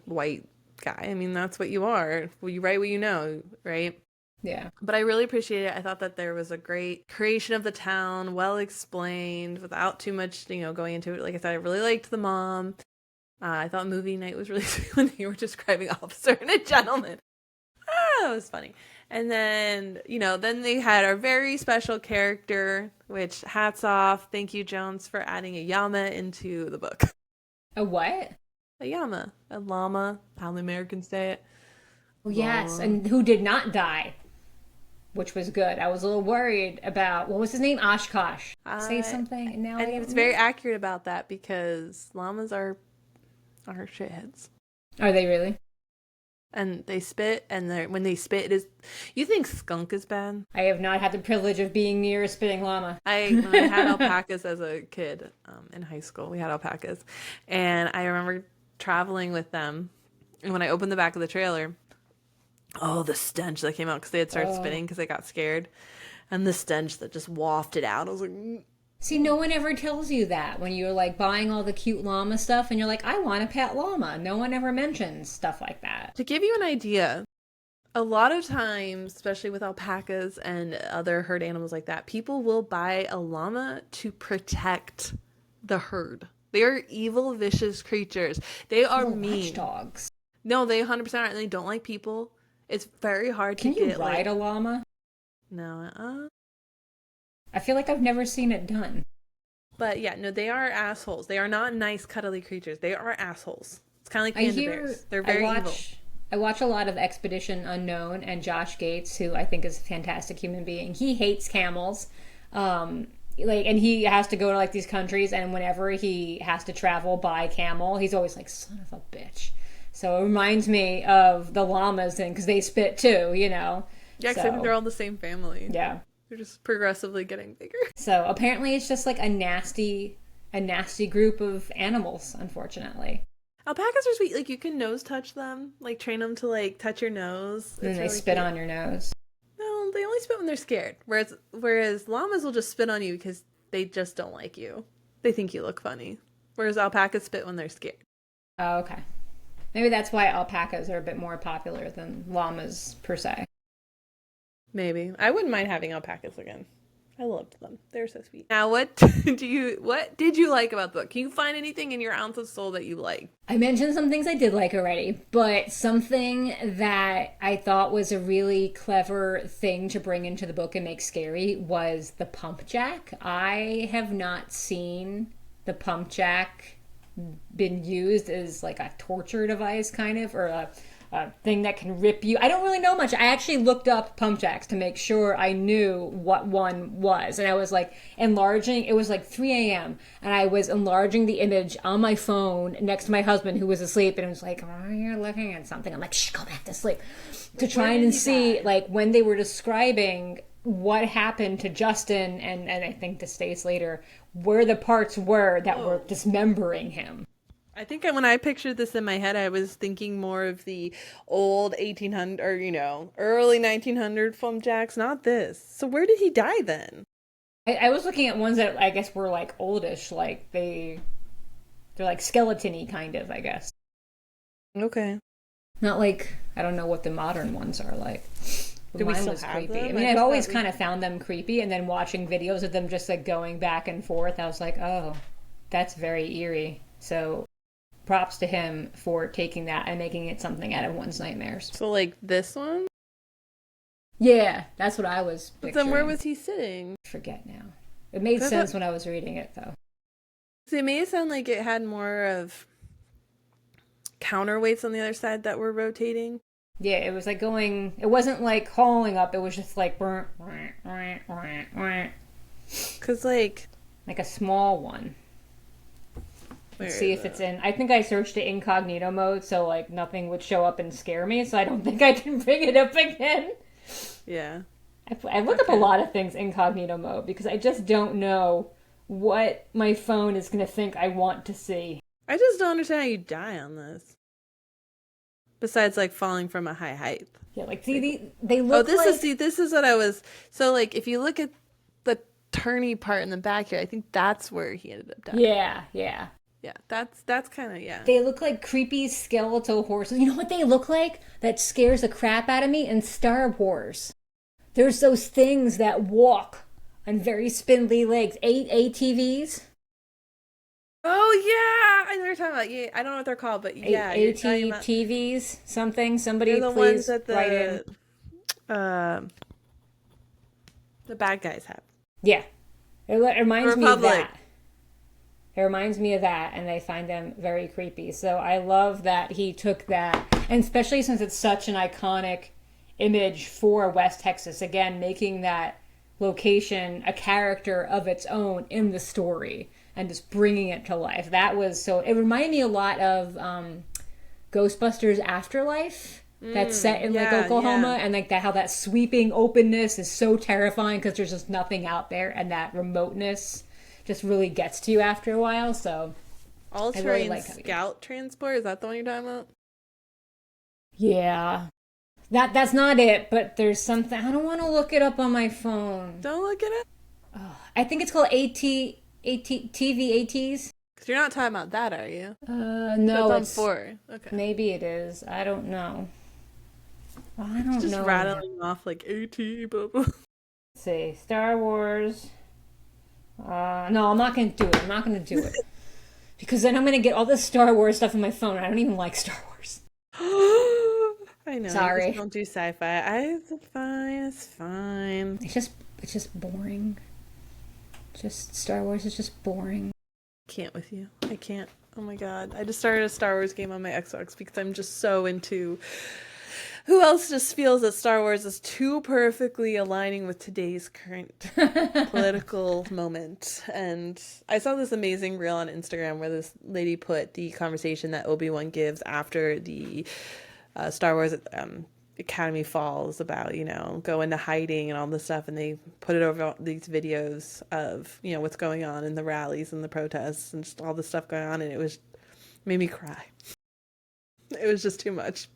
white guy. I mean, that's what you are. Well, you write what you know, right? Yeah, But I really appreciate it. I thought that there was a great creation of the town, well explained, without too much, going into it. Like I said, I really liked the mom. I thought movie night was really sweet when you were describing Officer and a Gentleman. It was funny. And then, then they had our very special character, which hats off. Thank you, Jones, for adding a llama into the book. a what? A llama. A llama. How the Americans say it. Oh, yes, and who did not die, which was good. I was a little worried about what was his name, Oshkosh. Say something, and now And he was very accurate about that because llamas are shitheads. Are they really? And they spit, and when they spit, it is. You think skunk is bad? I have not had the privilege of being near a spitting llama. When I had alpacas as a kid in high school. We had alpacas, and I remember traveling with them. And when I opened the back of the trailer, oh, the stench that came out because they had started spitting because they got scared, and the stench that just wafted out. I was like, See, no one ever tells you that when you're like buying all the cute llama stuff and you're like, I want a pet llama. No one ever mentions stuff like that. to give you an idea. A lot of times, especially with alpacas and other herd animals like that, people will buy a llama to protect the herd. They are evil, vicious creatures. They are mean. Watchdogs. No, they 100% are, and they don't like people. It's very hard Can to you get, ride a llama? No, I feel like I've never seen it done. But yeah, no, they are assholes. They are not nice, cuddly creatures. They are assholes. It's kind of like I panda hear. bears. They're very evil. I watch a lot of Expedition Unknown, and Josh Gates, who I think is a fantastic human being, he hates camels. And he has to go to like these countries, and whenever he has to travel by camel, he's always like, son of a bitch. So it reminds me of the llamas thing, because they spit too, Yeah, because I think they're all the same family. Yeah. They're just progressively getting bigger. So apparently it's just like a nasty group of animals, unfortunately. Alpacas are sweet. Like, you can nose touch them. Like, train them to, like, touch your nose. And then they spit on your nose. No, they only spit when they're scared. Whereas llamas will just spit on you because they just don't like you. They think you look funny. Whereas alpacas spit when they're scared. Oh, okay. Maybe that's why alpacas are a bit more popular than llamas per se. Maybe. I wouldn't mind having alpacas again. I loved them. They're so sweet. Now, what did you like about the book? Can you find anything in your ounce of soul that you like? I mentioned some things I did like already, but something that I thought was a really clever thing to bring into the book and make scary was the pump jack. I have not seen the pump jack been used as like a torture device, kind of, or a thing that can rip you. I don't really know much. I actually looked up pump jacks to make sure I knew what one was. And I was like enlarging, it was like 3 a.m. and I was enlarging the image on my phone next to my husband who was asleep and was like, oh, you're looking at something. I'm like, shh, go back to sleep. To try and see like when they were describing what happened to Justin and I think to Stace later, where the parts were that were dismembering him. I think when I pictured this in my head, I was thinking more of the old 1800 or, early 1900 film jacks, not this. So where did he die then? I was looking at ones that I guess were like oldish, like they're like skeleton-y kind of, I guess. Okay. Not like, I don't know what the modern ones are like. Do we Mine still was have creepy. them? I mean, I've always kind of found them creepy, and then watching videos of them just like going back and forth, I was like, oh, that's very eerie. So props to him for taking that and making it something out of one's nightmares. So like this one? Yeah, that's what I was picturing. But then where was he sitting? I forget now. It made sense when I was reading it, though. See, it made it sound like it had more of counterweights on the other side that were rotating. Yeah, it was like going, it wasn't like hauling up, it was just like, Because like a small one. Let's see if it's in, I think I searched it incognito mode, so like nothing would show up and scare me, so I don't think I can bring it up again. Yeah. I look up a lot of things incognito mode because I just don't know what my phone is going to think I want to see. I just don't understand how you die on this. Besides, like, falling from a high height. Yeah, like, see, they look this is what I was... So, like, if you look at the turny part in the back here, I think that's where he ended up dying. Yeah. Yeah, that's kind of, yeah. They look like creepy skeletal horses. You know what they look like? That scares the crap out of me in Star Wars. There's those things that walk on very spindly legs. ATVs. Oh, yeah! I know what you're talking about. Yeah, I don't know what they're called, but yeah. ATVs, something. Somebody the please ones that write in. The bad guys have. Yeah. It reminds me of that. It reminds me of that, and I find them very creepy. So I love that he took that, and especially since it's such an iconic image for West Texas, again, making that location a character of its own in the story and just bringing it to life. That was so, it reminded me a lot of Ghostbusters Afterlife. That's set in like Oklahoma, and like that, how that sweeping openness is so terrifying because there's just nothing out there, and that remoteness just really gets to you after a while. So All-terrain scout transport, is that the one you're talking about? Yeah. That's not it, but there's something. I don't want to look it up on my phone. Don't look it up. I think it's called TVATs. Because you're not talking about that, are you? No, it's on 4. Okay. Maybe it is. I don't know. I don't know. Just rattling off like AT, blah, blah. Let's see. Star Wars. No, I'm not going to do it. I'm not going to do it. Because then I'm going to get all this Star Wars stuff on my phone. I don't even like Star Wars. I know. Sorry. I just don't do sci-fi. It's fine. It's fine. It's just boring. Just Star Wars is just boring. Can't with you. I can't. Oh my god. I just started a Star Wars game on my Xbox because I'm just so into... Who else just feels that Star Wars is too perfectly aligning with today's current political moment? And I saw this amazing reel on Instagram where this lady put the conversation that Obi-Wan gives after the Star Wars Academy falls about, go into hiding and all this stuff. And they put it over these videos of, what's going on in the rallies and the protests and just all this stuff going on. And it made me cry. It was just too much.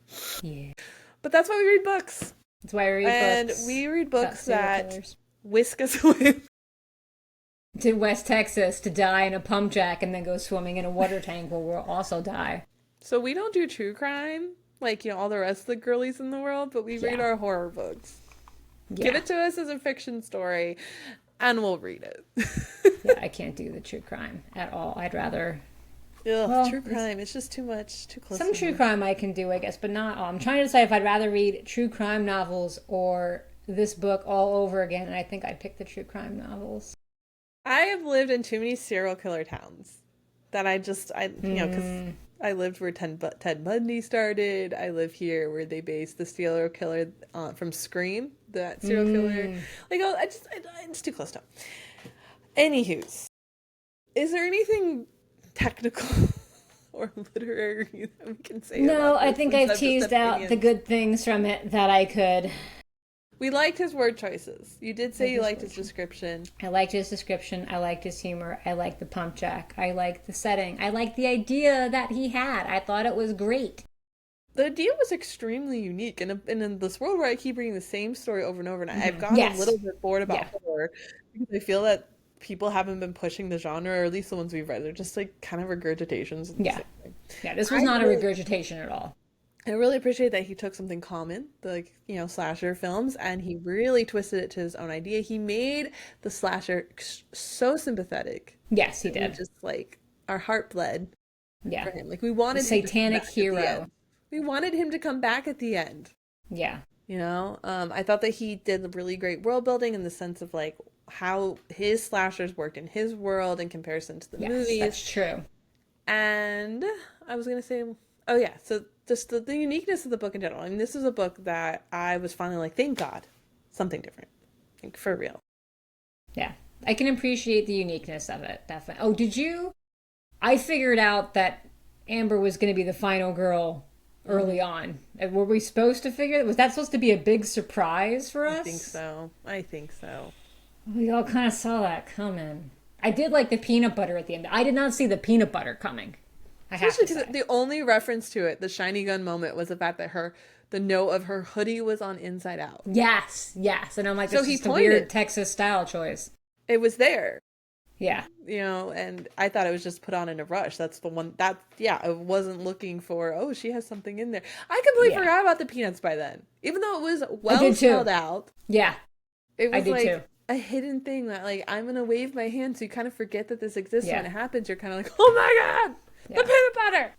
Yeah. But that's why we read books. That's why I read books. And we read books that whisk us away to West Texas to die in a pump jack and then go swimming in a water tank where we'll also die. So we don't do true crime like, all the rest of the girlies in the world, but we read our horror books. Yeah. Give it to us as a fiction story. and we'll read it. Yeah, I can't do the true crime at all. I'd rather... Ugh, Well, true crime. It's just too much, too close. Some to true me. crime I can do, I guess, but not all. I'm trying to decide if I'd rather read true crime novels or this book all over again, and I think I'd pick the true crime novels. I have lived in too many serial killer towns that because I lived where Ted Bundy started. I live here where they based the serial killer from Scream, that serial killer. Like, oh, it's too close to home. Anywho's, is there anything technical or literary that we can say No, about I this think since I've just teased out the opinions? good things from it that I could. We liked his word choices. You did say Like you his liked word his description. I liked his description. I liked his humor. I liked the pump jack. I liked the setting. I liked the idea that he had. I thought it was great. The idea was extremely unique, and in this world where I keep reading the same story over and over, and I've gotten a Yes. little bit bored about Yeah. horror because I feel that people haven't been pushing the genre, or at least the ones we've read. They're just like kind of regurgitations of the Yeah. same thing. Yeah, this was I not a really, regurgitation at all. I really appreciate that he took something common, like, slasher films, and he really twisted it to his own idea. He made the slasher so sympathetic Yes, he that we did. just like our heart bled Yeah. for him. Like we The wanted him to come satanic back at the hero. end. We wanted him to come back at the end. Yeah. I thought that he did really great world building in the sense of like how his slashers worked in his world in comparison to the Yes, movies. that's true. And I was gonna say, oh yeah, so just the uniqueness of the book in general. I mean, this is a book that I was finally like, thank God, something different, like for real. Yeah. I can appreciate the uniqueness of it, definitely. Oh, did you? I figured out that Amber was going to be the final girl early on. Were we supposed to figure that? Was that supposed to be a big surprise for us? I think so. I think so. We all kind of saw that coming. I did like the peanut butter at the end. I did not see the peanut butter coming. I have Especially to because say. the only reference to it, the shiny gun moment, was the fact that the note of her hoodie was on inside out. Yes, yes. And I'm like, So this he is a pointed. weird Texas style choice. It was there. Yeah. And I thought it was just put on in a rush. That's the one that, yeah, I wasn't looking for, oh, she has something in there. I completely Yeah. forgot about the peanuts by then. Even though it was I well did too. spelled out, Yeah. it I was did like too. a hidden thing that, like, I'm going to wave my hand so you kind of forget that this exists. Yeah. When it happens, you're kind of like, oh my God, Yeah. the peanut butter.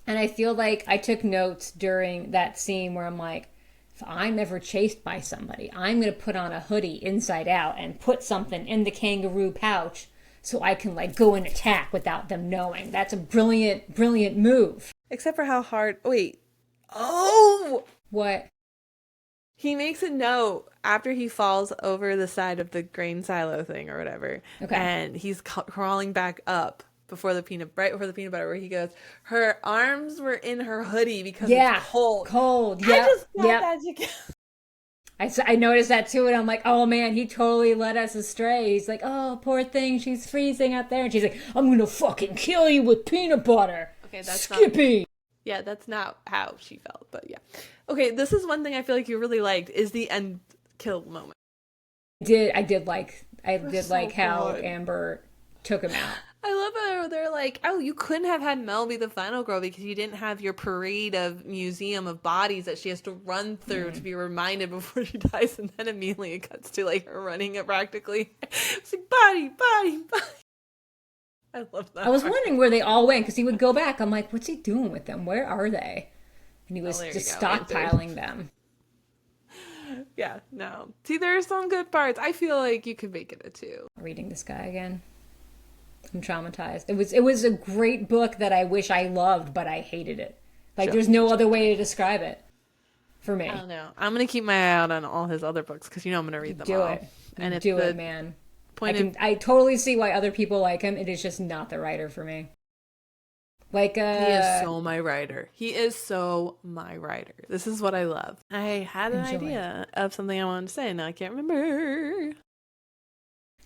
And I feel like I took notes during that scene where I'm like, if I'm ever chased by somebody, I'm going to put on a hoodie inside out and put something in the kangaroo pouch so I can like go and attack without them knowing. That's a brilliant, brilliant move. Except for how hard, wait, oh! What? He makes a note after he falls over the side of the grain silo thing or whatever. Okay. And he's crawling back up right before the peanut butter, where he goes, her arms were in her hoodie because Yeah. it's cold. Cold. I Yep. just got Yep. that together. I noticed that too, and I'm like, oh man, he totally led us astray. He's like, oh, poor thing, she's freezing out there. And she's like, I'm going to fucking kill you with peanut butter. Okay, that's not, Skippy. yeah, that's not how she felt, but yeah. Okay, this is one thing I feel like you really liked, is the end kill moment. I did like so how good. Amber took him out. I love how they're like, oh, you couldn't have had Mel be the final girl because you didn't have your parade of museum of bodies that she has to run through to be reminded before she dies. And then immediately it cuts to like her running it practically. It's like body. I love that. I was part. wondering where they all went because he would go back. I'm like, what's he doing with them? Where are they? And he was there you just go, stockpiling them. Yeah, no. See, there are some good parts. I feel like you could make it a 2. Reading this guy again. I'm traumatized. It was a great book that I wish I loved, but I hated it. Like, there's no other way to describe it for me. I don't know. I'm going to keep my eye out on all his other books because I'm going to read them Do all. it. And it's Do the it, man. point I totally see why other people like him. It is just not the writer for me. Like, he is so my writer. He is so my writer. This is what I love. I had an Enjoy. idea of something I wanted to say, and now I can't remember.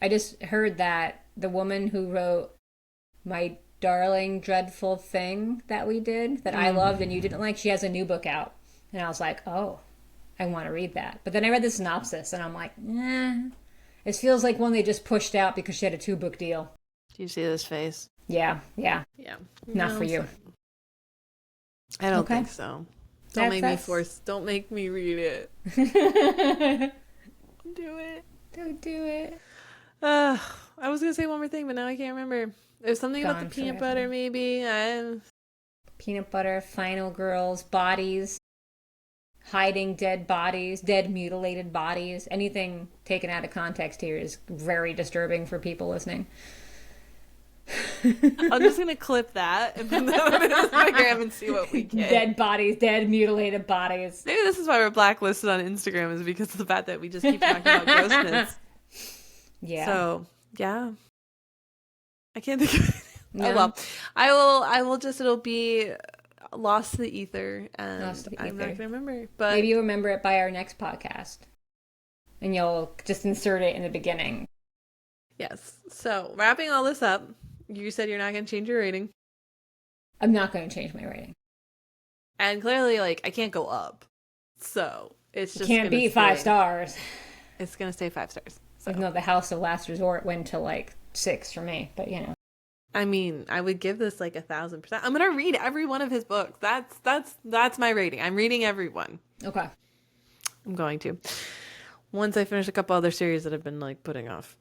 I just heard that the woman who wrote My Darling Dreadful Thing that we did, that I loved and you didn't like, she has a new book out. And I was like, oh, I want to read that. But then I read the synopsis and I'm like, it feels like one they just pushed out because she had a 2-book deal. Do you see this face? Yeah. Yeah. Not for you. I don't Okay. think so. That's- Don't make me read it. Do it. Don't do it. Uh, I was gonna say one more thing, but now I can't remember. There's something about the Gone peanut forever. butter, maybe. Peanut butter, final girls, bodies, hiding dead bodies, dead mutilated bodies. Anything taken out of context here is very disturbing for people listening. I'm just gonna clip that and put that on Instagram and see what we get. Dead bodies, dead mutilated bodies. Maybe this is why we're blacklisted on Instagram, is because of the fact that we just keep talking about grossness. Yeah. So yeah, I can't think of it. No. Oh well, I will just, it'll be lost to the ether, and Lost to the I'm ether. not gonna remember. But Maybe you'll remember it by our next podcast. And you'll just insert it in the beginning. yes. So wrapping all this up, you said you're not gonna change your rating, I'm not going to change my rating. and clearly, like, I can't go up. So it's You just can't gonna beat stay, 5 stars. It's gonna stay 5 stars. So Even though the House of Last Resort went to like 6 for me, but you know. I mean, I would give this like 1,000%. I'm gonna read every one of his books. That's my rating. I'm reading every one. Okay. I'm going to. Once I finish a couple other series that I've been like putting off.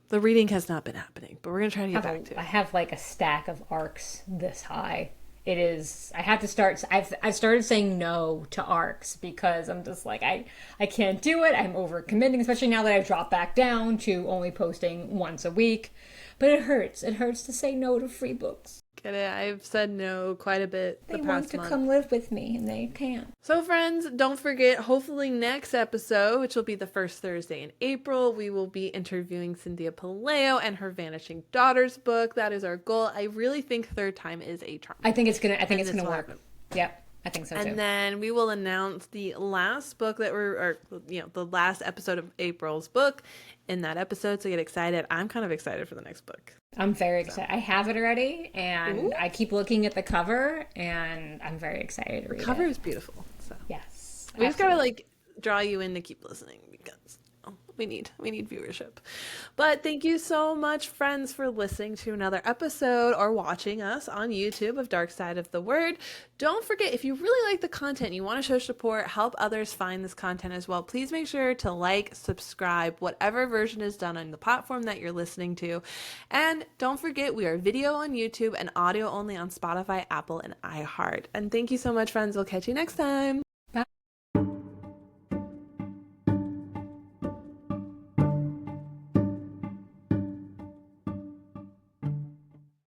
The reading has not been happening, but we're gonna try to get back to I it. have like a stack of arcs this high. It is. I have to start. I've started saying no to arcs because I'm just like I can't do it. I'm overcommitting, especially now that I've dropped back down to only posting once a week. But it hurts. It hurts to say no to free books. Get it? I've said no quite a bit the They want past to month. come live with me and they can't. So friends, don't forget, hopefully next episode, which will be the first Thursday in April, we will be interviewing Cynthia Paleo and her Vanishing Daughters book. That is our goal. I really think third time is a charm. I think it's gonna And work. this will happen. Yep. I think so too. And then we will announce the last book the last episode of April's book in that episode. So get excited. I'm kind of excited for the next book. I'm very excited. I have it already, and Ooh. I keep looking at the cover, and I'm very excited to read The cover it. is beautiful. So Yes. we just gotta absolutely. like draw you in to keep listening, because we need viewership. But thank you so much, friends, for listening to another episode or watching us on YouTube of Dark Side of the Word. Don't forget, if you really like the content, you want to show support, help others find this content as well, please make sure to like, subscribe, whatever version is done on the platform that you're listening to. And don't forget, we are video on YouTube and audio only on Spotify, Apple, and iHeart. And thank you so much, friends. We'll catch you next time.